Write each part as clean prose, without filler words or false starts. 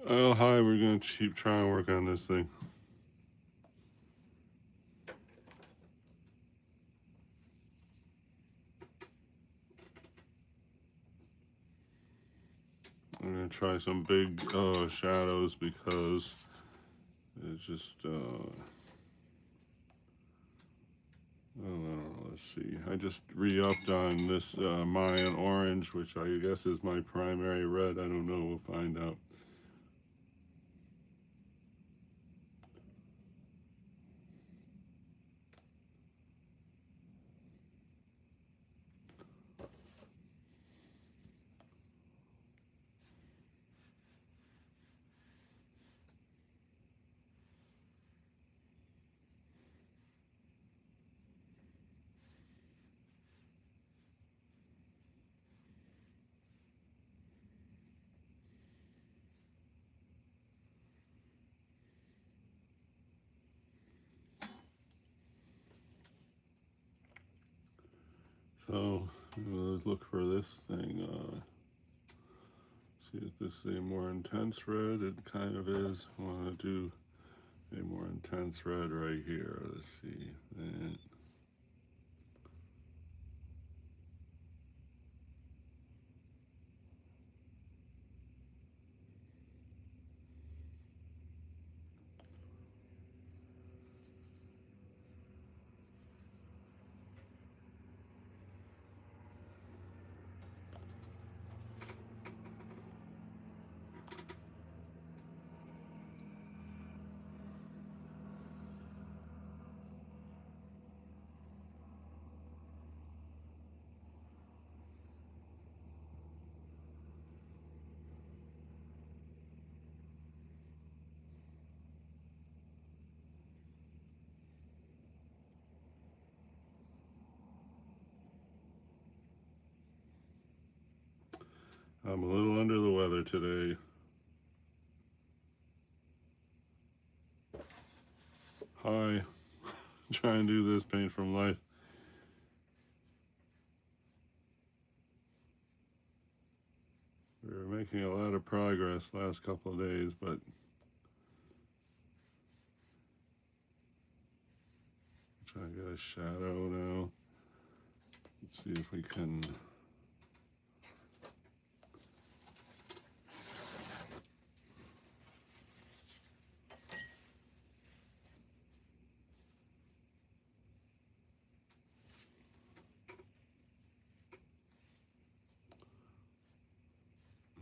Oh, hi, we're going to keep trying to work on this thing. I'm going to try some big shadows because it's just, I don't know, let's see. I just re-upped on this Mannion orange, which I guess is my primary red. I don't know, we'll find out. So, let's look for this thing. See if this is a more intense red. It kind of is. I want to do a more intense red right here. Let's see. And I'm a little under the weather today. Hi, trying to do this paint from life. We were making a lot of progress last couple of days, but trying to get a shadow now. Let's see if we can.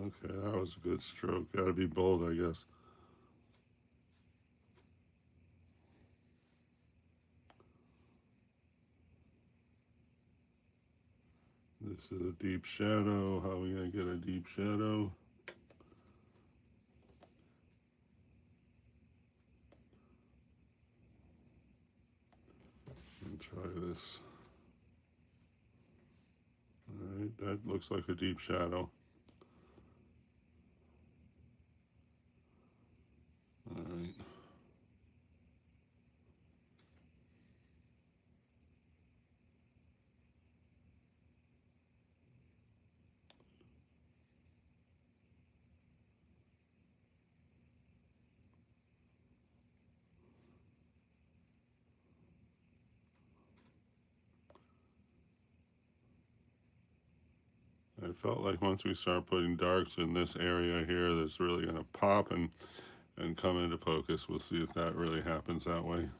Okay, that was a good stroke. Got to be bold, I guess. This is a deep shadow. How are we going to get a deep shadow? Try this. All right, that looks like a deep shadow. All right. I felt like once we start putting darks in this area here, that's really going to pop and come into focus. We'll see if that really happens that way.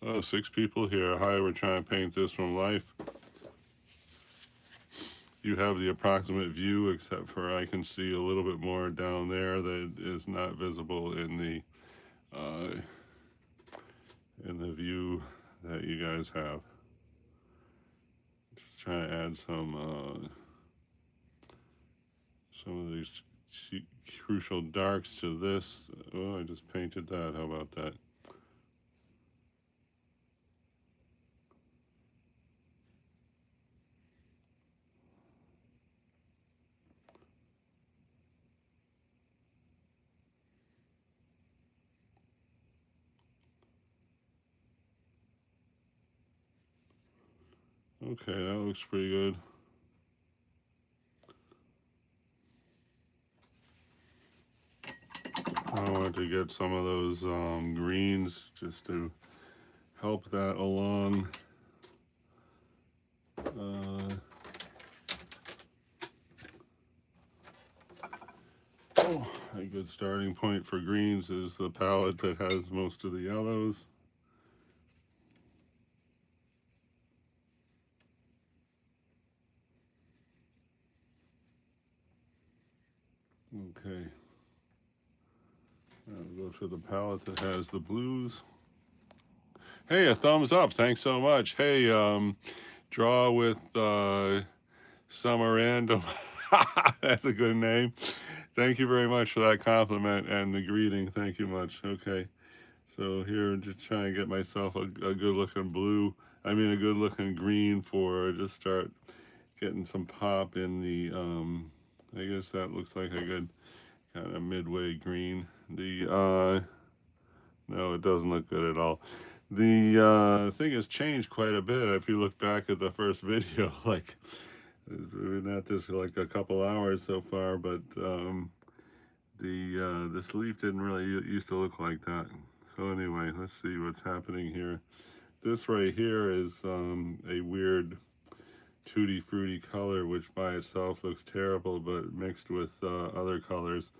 Oh, 6 people here. Hi, we're trying to paint this from life. You have the approximate view, except for I can see a little bit more down there that is not visible in the view that you guys have. Just trying to add some of these crucial darks to this. Oh, I just painted that. How about that? Okay, that looks pretty good. I wanted to get some of those greens just to help that along. A good starting point for greens is the palette that has most of the yellows. Okay. I'll go to the palette that has the blues. Hey, a thumbs up. Thanks so much. Hey, draw with Summer Random. That's a good name. Thank you very much for that compliment and the greeting. Thank you much. Okay. So here, just trying to get myself a good looking blue. I mean, a good looking green for just start getting some pop in the, I guess that looks like a good kind of midway green. The, no, it doesn't look good at all. The thing has changed quite a bit. If you look back at the first video, like, not just like a couple hours so far, but this leaf didn't really used to look like that. So anyway, let's see what's happening here. This right here is a weird tutti frutti color, which by itself looks terrible, but mixed with other colors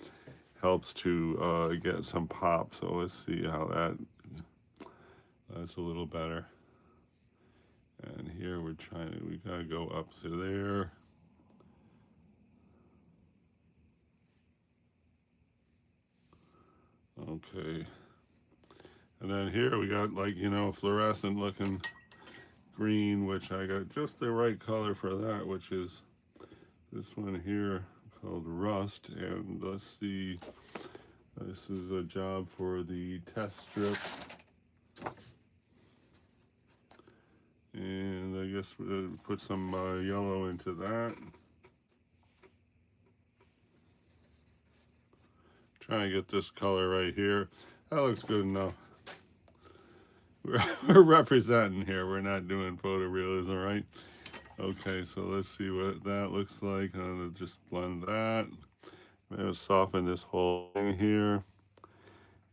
helps to get some pop. So let's see how that's a little better. And here we gotta go up to there. Okay. And then here we got, like, you know, fluorescent looking green, which I got just the right color for that, which is this one here called Rust. And let's see, this is a job for the test strip. And I guess put some yellow into that. Trying to get this color right here. That looks good enough. We're representing here. We're not doing photorealism, right? Okay, so let's see what that looks like. I'm gonna just blend that. I'm gonna soften this whole thing here.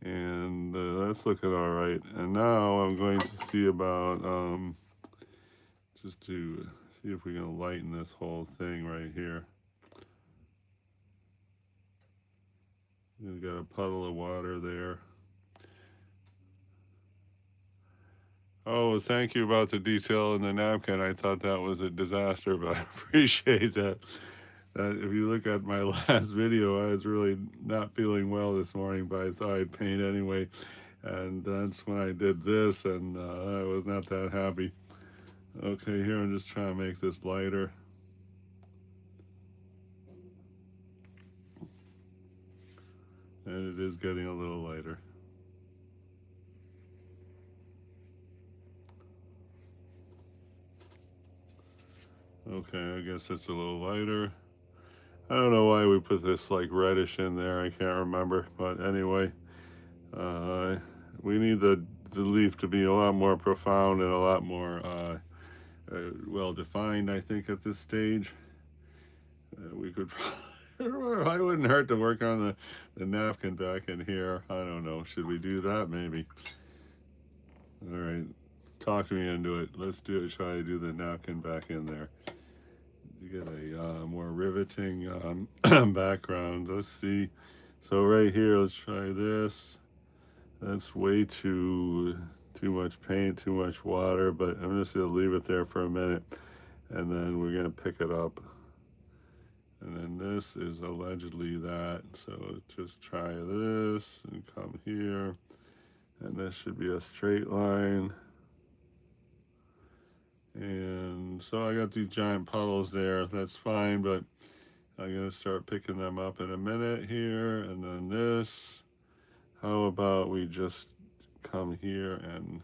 And that's looking all right. And now I'm going to see about, just to see if we can lighten this whole thing right here. We've got a puddle of water there. Oh, thank you about the detail in the napkin. I thought that was a disaster, but I appreciate that. If you look at my last video, I was really not feeling well this morning, but I thought I'd paint anyway. And that's when I did this, and I was not that happy. Okay, here I'm just trying to make this lighter. And it is getting a little lighter. Okay, I guess it's a little lighter. I don't know why we put this like reddish in there. I can't remember. But anyway, we need the leaf to be a lot more profound and a lot more well defined, I think, at this stage. We could I wouldn't hurt to work on the napkin back in here. I don't know. Should we do that? Maybe. All right. Talk me into it. Let's try to do the napkin back in there. You get a more riveting background. Let's see. So right here, let's try this. That's way too much paint, too much water, but I'm just gonna leave it there for a minute, and then we're gonna pick it up. And then this is allegedly that, so just try this and come here, and this should be a straight line. And so I got these giant puddles there. That's fine, but I'm gonna start picking them up in a minute here. And then this, how about we just come here and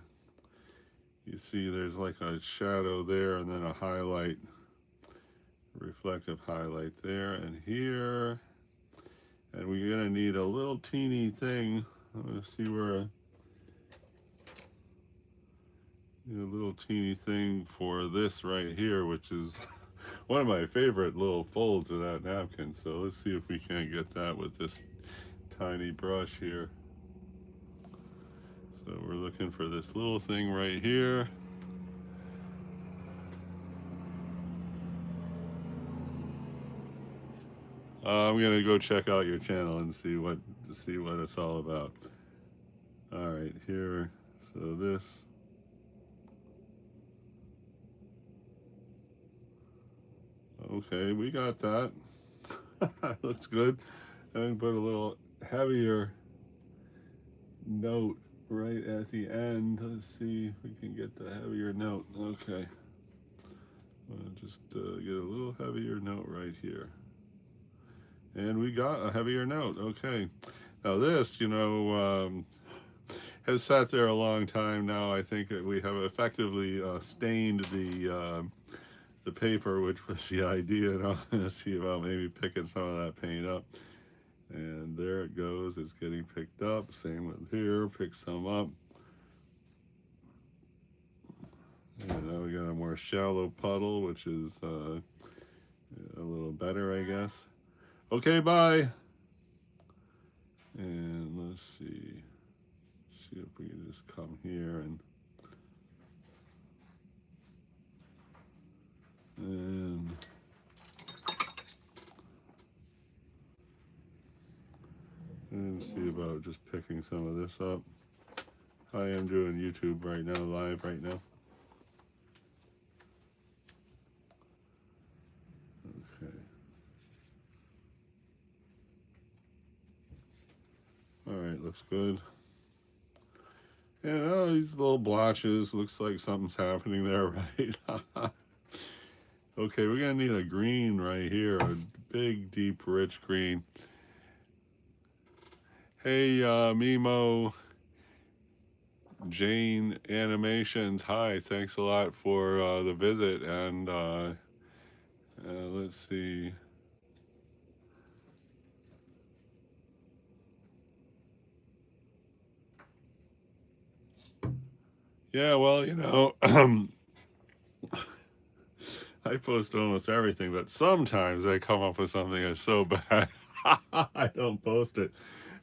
you see there's like a shadow there and then a highlight, reflective highlight there and here. And we're gonna need a little teeny thing. I'm gonna see where a little teeny thing for this right here, which is one of my favorite little folds of that napkin. So let's see if we can't get that with this tiny brush here. So we're looking for this little thing right here. I'm gonna go check out your channel and see what it's all about. All right, here. So this. Okay, we got that. Looks good. And put a little heavier note right at the end. Let's see if we can get the heavier note. Okay. Just get a little heavier note right here. And we got a heavier note. Okay. Now this, has sat there a long time now. I think that we have effectively stained the paper, which was the idea. And I'm going to see about maybe picking some of that paint up. And there it goes. It's getting picked up. Same with here. Pick some up. And now we got a more shallow puddle, which is a little better, I guess. Okay, bye. And let's see. See if we can just come here and see about just picking some of this up. I am doing YouTube right now, live right now. Okay. All right, looks good. And these little blotches, looks like something's happening there, right? Okay, we're gonna need a green right here, a big, deep, rich green. Hey, Mimo, Jane Animations, hi, thanks a lot for the visit, and let's see. Yeah, well, I post almost everything, but sometimes I come up with something that's so bad, I don't post it.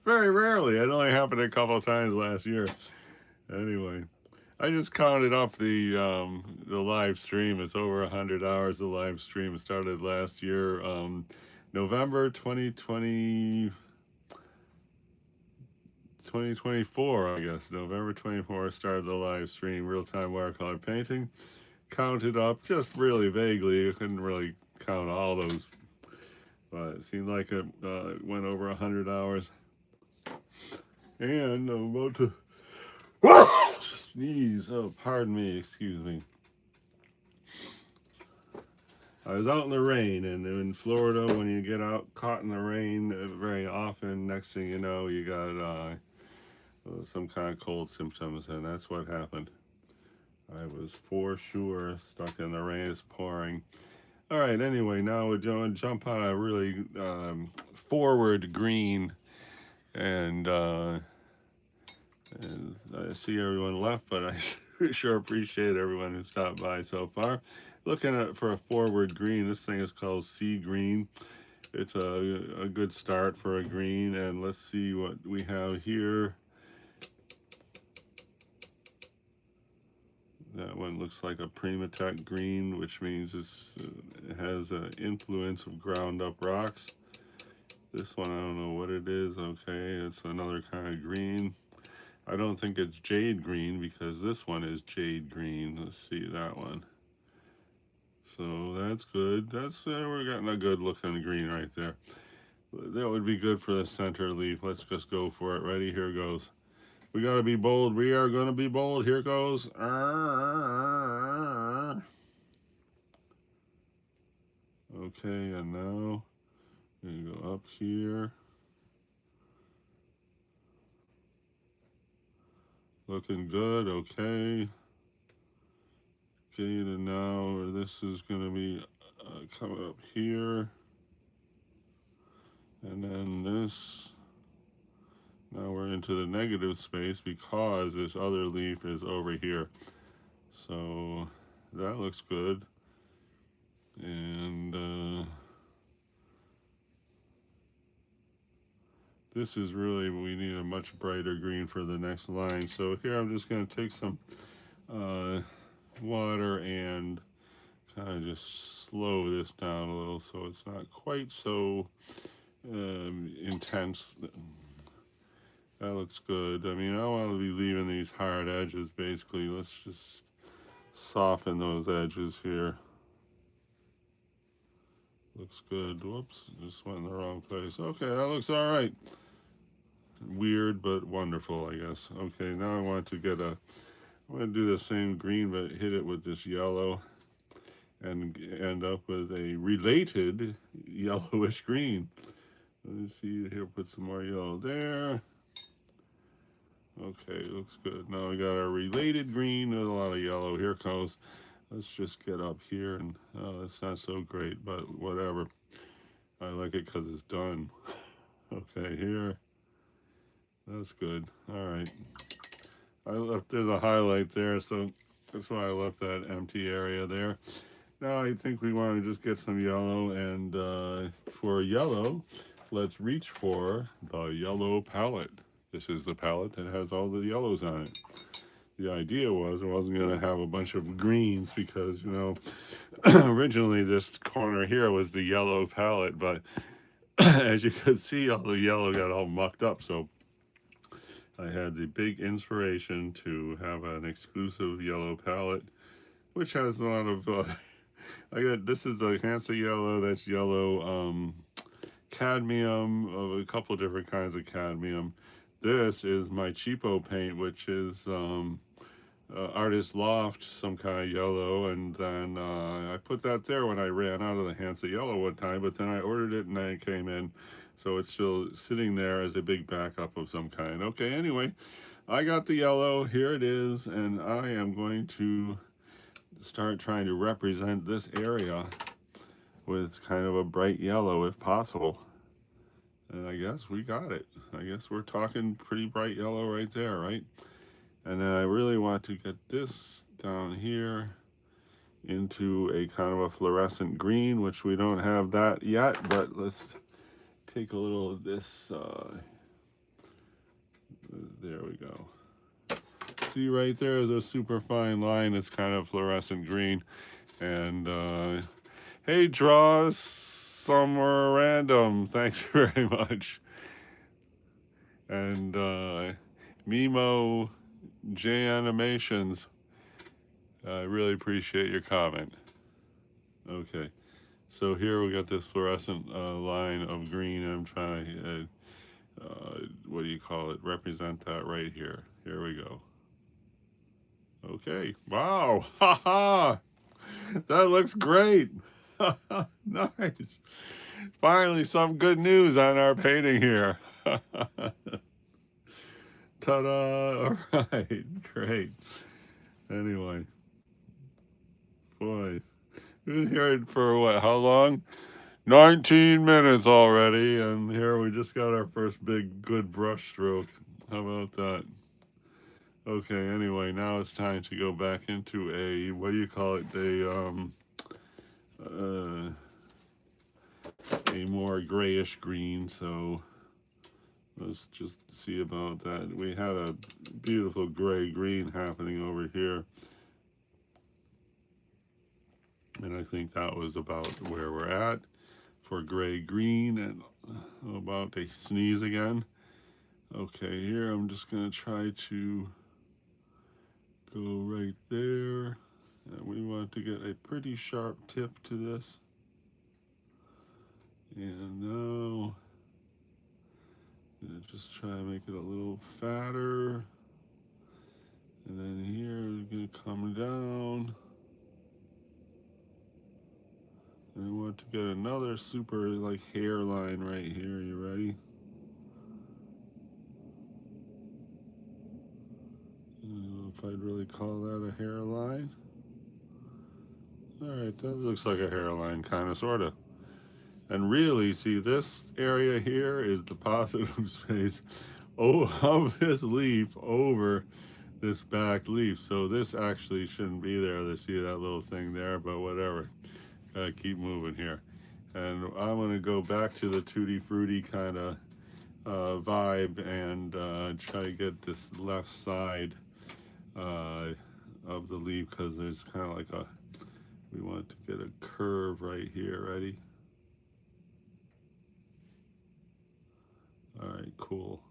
Very rarely. It only happened a couple of times last year. Anyway, I just counted up the live stream. It's over 100 hours. The live stream started last year, November 2020. 2024, I guess. November 24 started the live stream, real-time watercolor painting. Counted up just really vaguely. I couldn't really count all those, but it seemed like it went over 100 hours. And I'm about to sneeze. Oh, pardon me. Excuse me. I was out in the rain, and in Florida, when you get out caught in the rain very often, next thing you know, you got some kind of cold symptoms, and that's what happened. I was for sure stuck in the rain. It's pouring. All right, anyway, now we're going to jump on a really forward green, and I see everyone left, but I sure appreciate everyone who stopped by so far. Looking at for a forward green, this thing is called sea green. It's a good start for a green, and let's see what we have here. That one looks like a Primatech green, which means it has an influence of ground up rocks. This one, I don't know what it is. Okay, it's another kind of green. I don't think it's jade green because this one is jade green. Let's see that one. So that's good. We're getting a good looking green right there. That would be good for the center leaf. Let's just go for it. Ready? Here goes. We gotta be bold. We are gonna be bold. Here goes. Okay, and now we go up here. Looking good. Okay. Okay, and now this is gonna be coming up here, and then this. Now we're into the negative space because this other leaf is over here. So that looks good. And this is really, we need a much brighter green for the next line. So here I'm just going to take some water and kind of just slow this down a little so it's not quite so intense. That looks good. I mean, I don't want to be leaving these hard edges basically. Let's just soften those edges here. Looks good. Whoops, just went in the wrong place. Okay, that looks all right. Weird, but wonderful, I guess. Okay, now I want to get a, I'm going to do the same green, but hit it with this yellow and end up with a related yellowish green. Let me see here, put some more yellow there. Okay, looks good. Now we got our related green with a lot of yellow. Here comes. Let's just get up here, and oh, it's not so great, but whatever. I like it because it's done. Okay, here. That's good. All right. I left, there's a highlight there, so that's why I left that empty area there. Now I think we want to just get some yellow, and for yellow, let's reach for the yellow palette. This is the palette that has all the yellows on it. The idea was I wasn't going to have a bunch of greens because, you know, originally this corner here was the yellow palette, but as you could see, all the yellow got all mucked up. So I had the big inspiration to have an exclusive yellow palette, which has a lot of, I got, this is the Hansa yellow, that's yellow cadmium, of a couple different kinds of cadmium. This is my cheapo paint, which is Artist Loft, some kind of yellow, and then I put that there when I ran out of the Hansa yellow one time, but then I ordered it and then it came in, so it's still sitting there as a big backup of some kind. Okay, anyway, I got the yellow, here it is, and I am going to start trying to represent this area with kind of a bright yellow if possible. And I guess we got it. I guess we're talking pretty bright yellow right there, right? And then I really want to get this down here into a kind of a fluorescent green, which we don't have that yet, but let's take a little of this. There we go. See right there is a super fine line. It's kind of fluorescent green. And hey, draws somewhere random. Thanks very much. And Mimo J Animations, I really appreciate your comment. Okay, so here we got this fluorescent line of green. I'm trying to, what do you call it? Represent that right here. Here we go. Okay, wow, haha, that looks great. Nice. Finally, some good news on our painting here. Ta-da! All right, great. Anyway, boy, we've been here for what? How long? 19 minutes already, and here we just got our first big good brush stroke. How about that? Okay. Anyway, now it's time to go back into a, what do you call it? A more grayish green. So let's just see about that. We had a beautiful gray green happening over here. And I think that was about where we're at for gray green. And I'm about to sneeze again. Okay, here I'm just going to try to go right there. And we want to get a pretty sharp tip to this. And now just try to make it a little fatter. And then here we're going to come down. And I want to get another super like hairline right here. You ready? I don't know if I'd really call that a hairline. Alright, that looks like a hairline, kind of, sort of. And really, see, this area here is the positive space of this leaf over this back leaf. So this actually shouldn't be there. They see that little thing there, but whatever. Gotta keep moving here. And I'm gonna go back to the tutti frutti kind of vibe and try to get this left side of the leaf, because there's kind of like a, we want to get a curve right here. Ready? All right, cool.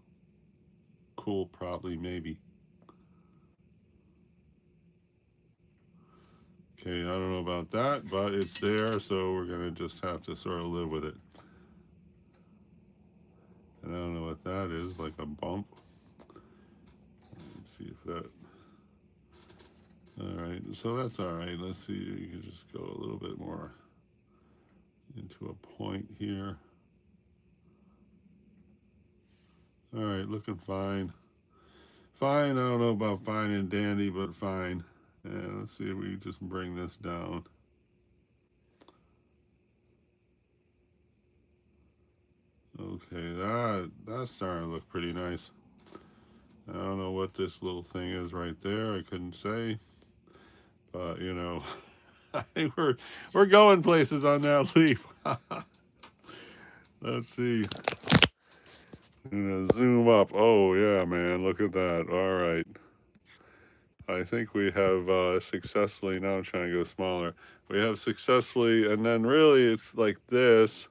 Cool, probably, maybe. Okay, I don't know about that, but it's there, so we're gonna just have to sort of live with it. And I don't know what that is, like a bump. Let's see if that, all right, so that's all right. Let's see, you can just go a little bit more into a point here. All right, looking fine. Fine, I don't know about fine and dandy, but fine. And let's see if we just bring this down. Okay, that's starting to look pretty nice. I don't know what this little thing is right there. I couldn't say, but you know, I think we're going places on that leaf. Let's see. I'm gonna zoom up. Oh yeah, man, look at that. All right. I think we have successfully, now I'm trying to go smaller. We have successfully, and then really it's like this.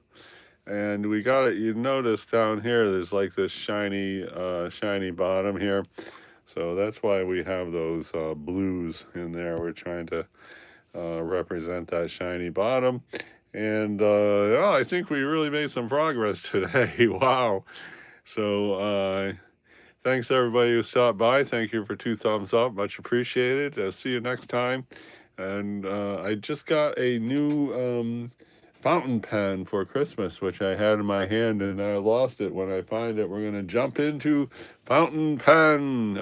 And we got it, you notice down here, there's like this shiny, shiny bottom here. So that's why we have those blues in there. We're trying to represent that shiny bottom. And oh, I think we really made some progress today. Wow. So thanks everybody who stopped by. Thank you for 2 thumbs up. Much appreciated. See you next time. And I just got a new fountain pen for Christmas, which I had in my hand and I lost it. When I find it, we're going to jump into fountain pen.